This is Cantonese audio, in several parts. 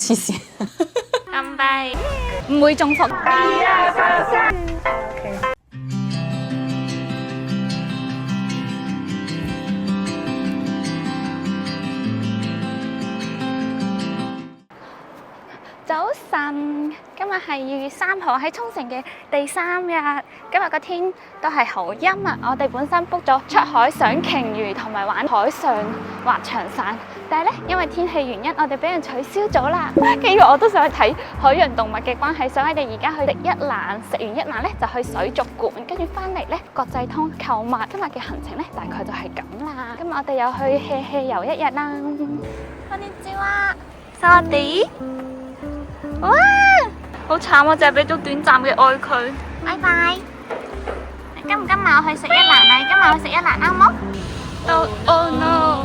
黐線。乾杯！唔會中伏。早晨，今日係2月3號喺沖繩嘅第3日。今日個天都係好陰啊！我哋本身 book 咗出海賞鯨魚同埋玩海上滑翔傘，但係咧因為天氣原因，我哋俾人取消咗啦。跟住我都想去睇海洋動物嘅關係，所以我哋而家去食一蘭，食完一蘭咧就去水族館，跟住翻嚟咧國際通購物。今日嘅行程咧大概就係咁啦。今日我哋又去 hea 遊一日啦。こんにちは，サワディ。哇！好慘啊，淨係俾咗短暫嘅愛佢。拜拜。今日我去食一蘭啊！今日我去食一蘭啱冇？Oh no！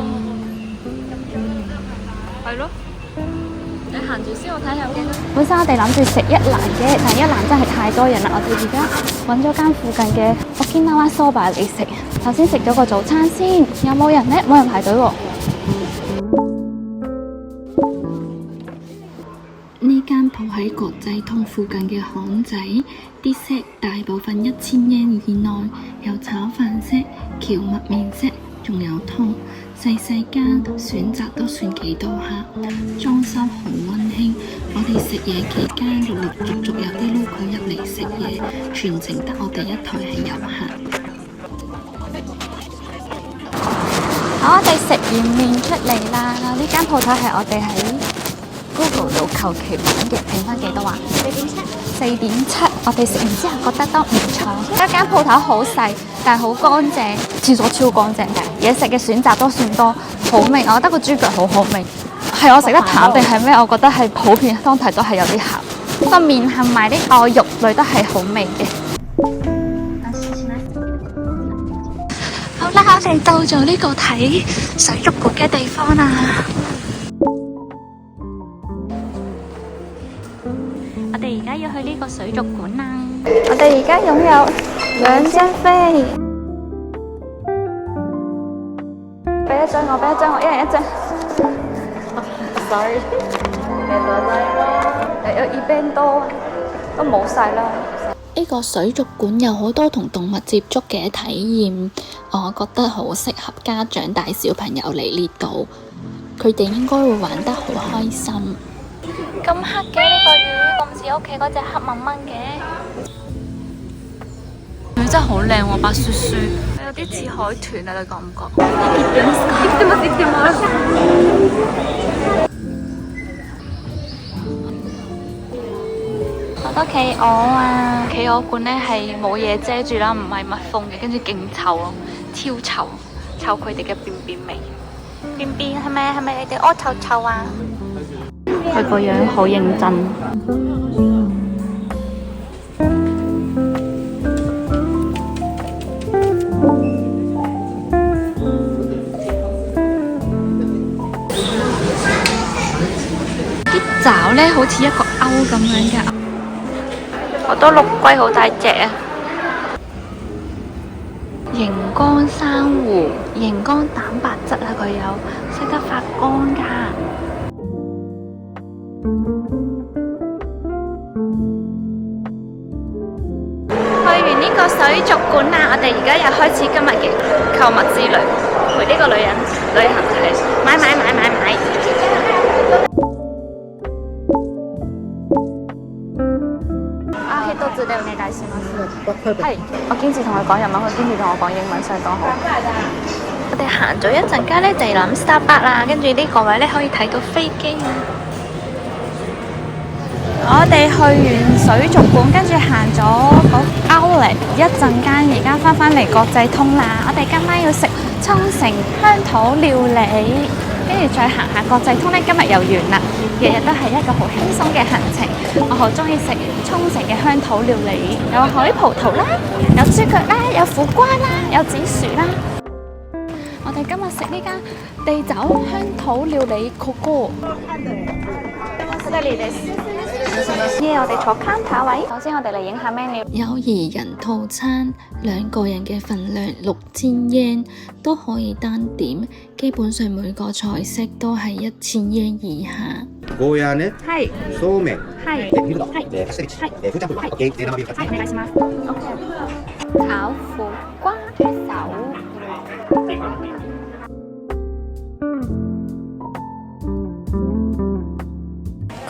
係咯。你行住先，我睇下先。本身我哋諗住食一蘭嘅，但係一蘭真係太多人啦。我哋而家揾咗間附近嘅Okinawa Soba嚟食。首先食咗個早餐先，有冇人呢？冇人排隊喎。呢間鋪喺國際通附近嘅巷仔，啲 set 大部分1000yen以內，有炒飯 set、蕎麥麵 set，仲有湯。細細間，選擇都算幾多客，裝修好溫馨。我哋食嘢期間，陸陸續續有啲 local 入嚟食嘢，全程得我哋一台係遊客。好，我哋食完麵出嚟啦。呢間鋪頭係我哋喺Google 度求其揾嘅，評分幾多啊？4.7。我哋食完之後覺得都唔錯。一間鋪頭好細，但係好乾淨，廁所超乾淨嘅。嘢食嘅選擇都算多，好味。我覺得個豬腳好好味。係我食得淡定係咩？我覺得係普遍當地都係有啲鹹。個麵同埋呢個肉類都係好味嘅。好啦，我哋到咗呢個睇水族館嘅地方啦。我哋而家要去呢個水族館啦！我哋而家擁有2張飛，俾一張我，俾一張我，一人一張。Sorry， 有2邊都冇晒啦。呢個水族館有好多同動物接觸嘅體驗，我覺得好適合家長帶小朋友嚟呢度，佢哋應該會玩得好開心。咁黑嘅呢個魚，咁似屋企嗰隻黑蚊蚊嘅。佢真係好靚喎，白雪雪，有啲似海豚啊！你覺唔覺？好多企鵝啊！企鵝館呢係冇嘢遮住啦，唔係密封嘅，跟住勁臭咯，超臭，臭佢哋嘅便便味。便便係咪你哋屙臭臭啊？佢個樣好認真。啲爪呢好似一個鈎咁樣嘅，好多陸龜好大隻啊！熒光珊瑚，熒光蛋白質啊，佢有識得發光㗎。去完呢個水族館啦，我哋而家又開始今日嘅購物之旅，陪呢個女人旅行去買。一つでお願いします。係，我堅持同佢講日文，佢堅持同我講英文，相當好。我哋行咗一陣間咧，就諗 Starbucks 啦，跟住呢個位咧可以睇到飛機啊。我哋去完水族館，跟住行咗個 Outlet 一陣間，而家翻嚟國際通啦。我哋今晚要食沖繩鄉土料理，跟住再行下國際通咧。今日又完啦，日日都係一個好輕鬆嘅行程。我好中意食沖繩嘅鄉土料理，有海葡萄啦，有豬腳啦，有苦瓜啦，有紫薯啦。我哋今日食呢間地酒鄉土料理 Coco。我哋坐 counter 位。首先我哋嚟影下 menu。有2人套餐，2個人嘅份量6000 yen 都可以單點，基本上每個菜式都係1000 yen 以下。ゴーヤーね、はい。そうめん、はい。ミルド、パスタリチ、フーチャンプル、オッケー、生ビール2つ。はい、お願いします。OK。炒苦瓜豬手。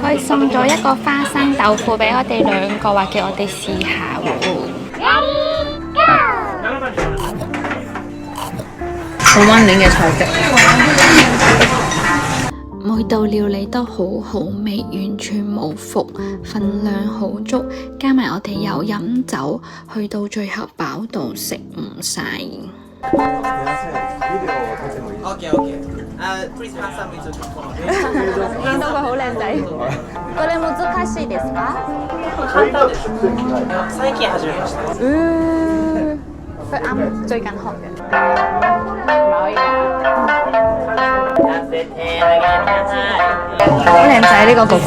佢送咗一個花生豆腐俾我哋兩個，話叫我哋試下喎。好溫暖嘅菜式。每道料理都好好味，完全冇伏，份量好足，加埋我哋有飲酒，去到最後飽到食唔晒。見到佢好靚仔。これ難しいですか？簡単です。最近始めました。佢啱最近學嘅。好靚仔呢個哥哥。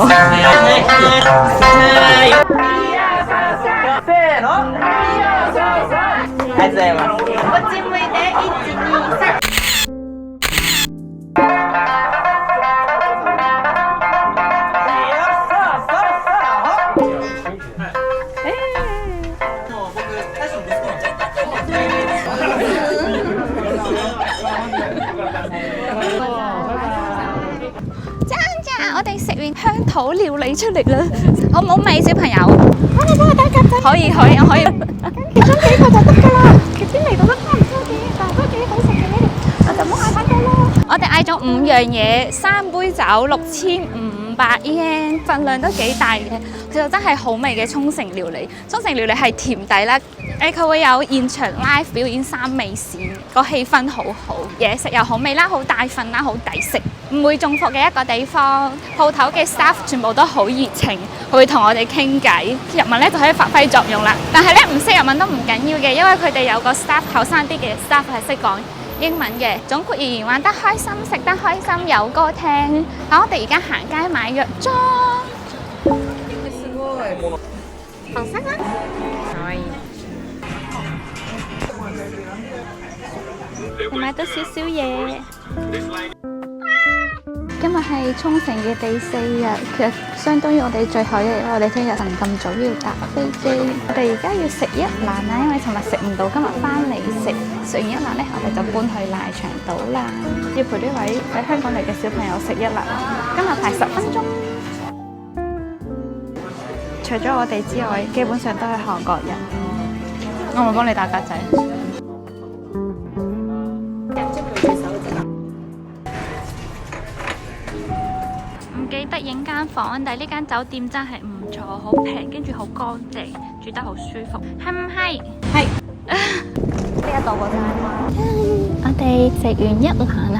せーの。ありがとうございます。こっち向いて、1、2、3。我哋食完鄉土料理出嚟啦，好唔好味小朋友？我哋幫我打格仔。可以，我可以。其中幾個就得㗎啦，其邊嚟到都差唔多嘅，但係都幾好食嘅呢啲，我就唔好嗌太多咯。我哋嗌咗5樣嘢，3杯酒，6500 yen，份量都幾大嘅。其實真係好味嘅沖繩料理。沖繩料理係甜底啦，佢會有現場 live 表演3味線，個氣氛好好，嘢食又好味啦，好大份啦，好抵食。唔會中伏嘅一個地方，鋪頭嘅 staff 全部都好熱情，佢會同我哋傾偈。日文咧就可以發揮作用啦。但係咧唔識日文都唔緊要嘅，因為佢哋有個 staff 後生啲嘅 staff 係識講英文嘅。總括而言，玩得開心，食得開心，有歌聽。好，我哋而家行街買藥妝。黃色啊！可以。買多少少嘢。今日係沖繩嘅第4日，其實相當於我哋最後一日，因為我哋聽日咁早要搭飛機。我哋而家要食一蘭啦，因為尋日食唔到，今日翻嚟食。食完一蘭咧，我哋就搬去瀨長島啦。要陪呢位喺香港嚟嘅小朋友食一蘭，今日排10分鐘。除咗我哋之外，基本上都係韓國人。我咪幫你打格仔。唔記得影間房，但係呢間酒店真係唔錯，好平，跟住好乾淨，住得好舒服，係唔係？係。呢一度嗰間。我哋食完一蘭喺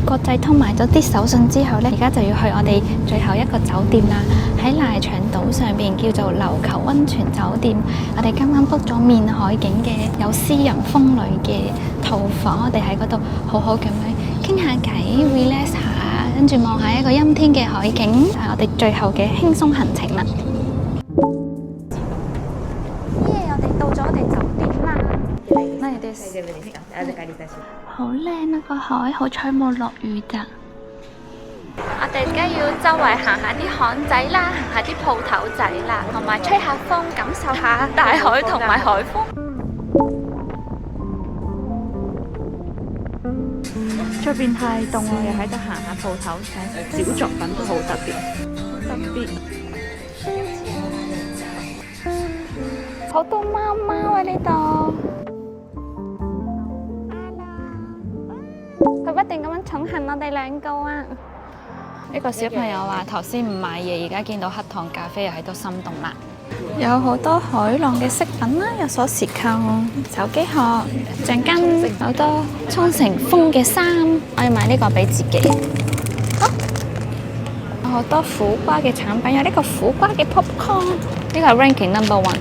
國際通買咗啲手信之後呢，而家就要去我哋最後一個酒店啦。喺瀨長島上邊叫做琉球溫泉酒店。我哋今晚 book 咗面海景嘅有私人風呂嘅套房，我哋喺嗰度好好咁樣傾下偈 ，relax 下。跟住望下一個陰天嘅海景，係我哋最後嘅輕鬆行程啦。我哋到咗我哋酒店啦。好靚啊個海，好彩冇落雨咋。我哋而家要周圍行下啲巷仔啦，行下啲鋪頭仔啦，同埋吹下風，感受下大海同埋海風。出邊太凍啦，又喺度行下鋪頭仔，小作品都好特別，好多貓貓喺呢度，佢不斷咁樣寵幸我哋兩個啊！呢個小朋友話頭先唔買嘢，而家見到黑糖咖啡又喺度心動啦。有好多海浪嘅飾品啦，有鎖匙扣、手機殼、橡筋，好多沖繩風嘅衫。我要買呢個俾自己。好多苦瓜嘅產品，有呢個苦瓜嘅 popcorn， 呢個係 ranking No.1。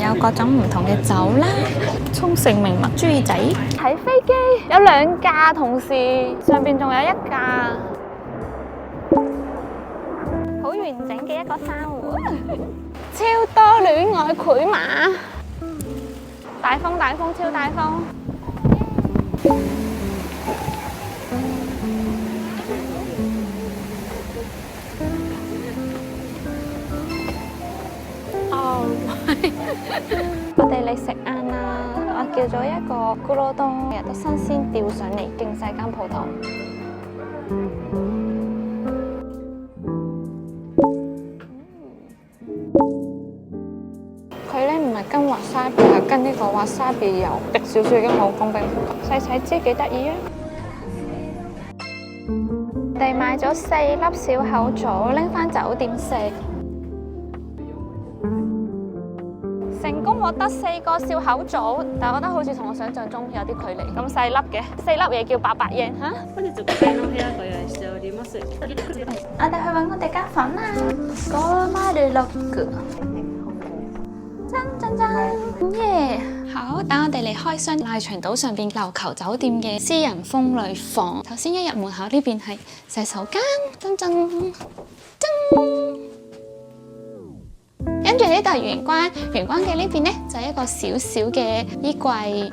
有各種唔同嘅酒啦，沖繩名物豬仔。睇飛機有2架，同時上邊仲有1架，好完整嘅一個珊瑚。超多戀愛繪馬，大風大風超大風。我哋嚟食晏啦，我叫咗一個咕嚕冬，日都新鮮釣上嚟，勁細間鋪頭。佢咧唔係跟滑沙比，係跟呢個滑沙比油，滴少少已經好公平，細細支幾得意啊！我哋買咗4粒小口棗，拎翻酒店食。成功獲得4個小口棗，但係我覺得好似同我想象中有啲距離。咁細粒嘅，4粒嘢叫800円嚇。我哋去揾我哋間房啦。506。真耶！好，等我哋嚟開箱賴長島上邊琉球酒店嘅私人風呂房。頭先一入門口呢邊係洗手間，跟住呢度係玄關，玄關嘅呢邊呢就係一個小小嘅衣櫃，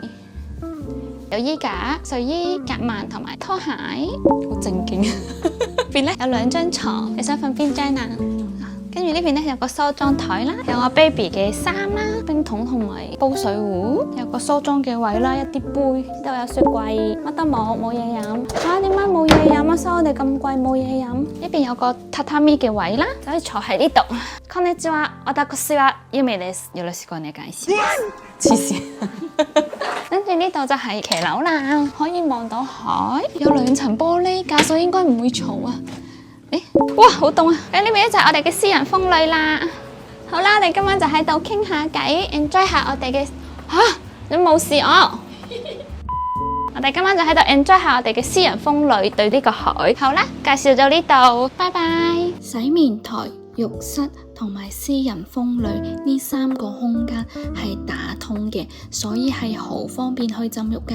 有衣架、睡衣、夾萬同埋拖鞋，好正經。邊呢有2張床，你想瞓邊張啊？跟住呢邊咧有個梳妝台啦，有我 baby 嘅衫啦、冰桶同埋煲水壺，有個梳妝嘅位啦，一啲杯，呢度有雪櫃，乜都冇嘢飲。嚇，點解冇嘢飲啊？收我哋咁貴冇嘢飲。呢邊有個榻榻米嘅位啦，就可以坐喺呢度。こんにちは、私はゆめです。よろしくお願いします。黐線。跟住呢度就係騎樓啦，可以望到海，有2層玻璃架，所以應該唔會嘈啊。哇，好凍啊！咁呢邊咧就係我哋嘅私人風呂啦。好啦，我哋今晚就喺度傾下偈 ，enjoy 下我哋嘅你冇事哦。我哋今晚就喺度 enjoy 下我哋嘅私人風呂對呢個海。好啦，介紹到呢度，拜拜。洗面台、浴室同埋私人風呂呢3個空間係打通嘅，所以係好方便去浸浴噶。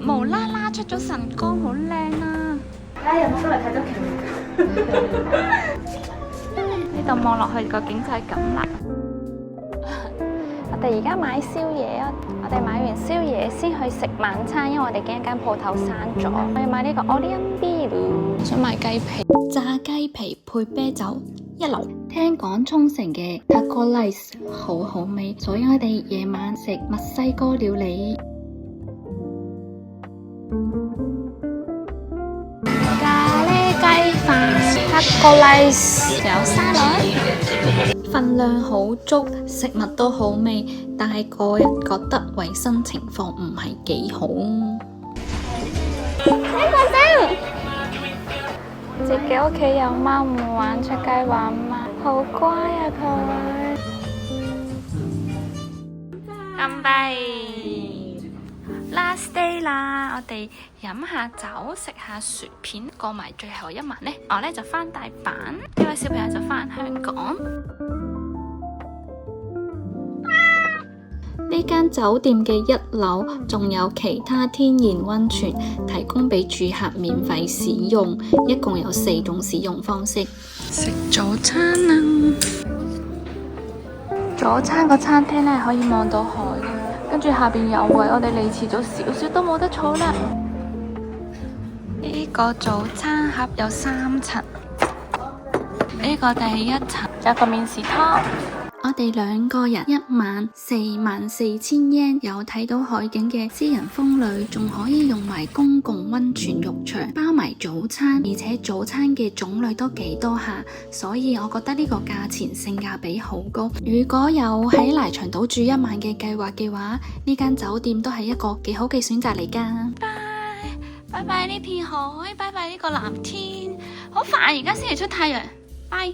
無啦啦出咗晨光，好靚啊！有冇出嚟睇到劇？呢度望落去個景就係咁啦。我哋而家買宵夜啊！我哋買完宵夜先去食晚餐，因為我哋驚間鋪頭閂咗。我要買呢個 Orion Bill， 想買雞皮，炸雞皮配啤酒一流。聽講沖繩嘅 Taco Rice 好好味，所以我哋夜晚食墨西哥料理。Taco Rice 有沙律，份量好足，食物都好味，但係個人覺得衛生情況唔係幾好。自己屋企有貓唔玩，出街玩嘛，好乖啊佢。乾杯！ Last day 啦，我哋飲下酒，食下薯片，過埋最後一晚呢，我呢就返大阪，呢位小朋友就返香港。呢間酒店嘅1樓仲有其他天然溫泉提供俾住客免費使用，一共有4種使用方式。食早餐啊！早餐個餐廳呢可以望到海嘅。 跟住下邊有位，我哋嚟遲咗少少都冇得坐啦。呢個早餐盒有3層，呢個第1層有個面試湯。我哋2個人1晚44000yen，有睇到海景嘅私人風呂，仲可以用埋公共溫泉浴場，包埋早餐，而且早餐嘅種類都幾多下，所以我覺得呢個價錢性價比好高。如果有喺賴長島住1晚嘅計劃嘅話，呢間酒店都係一個幾好嘅選擇嚟㗎。拜拜呢片海，拜拜呢個藍天，好煩，而家先嚟出太陽，拜。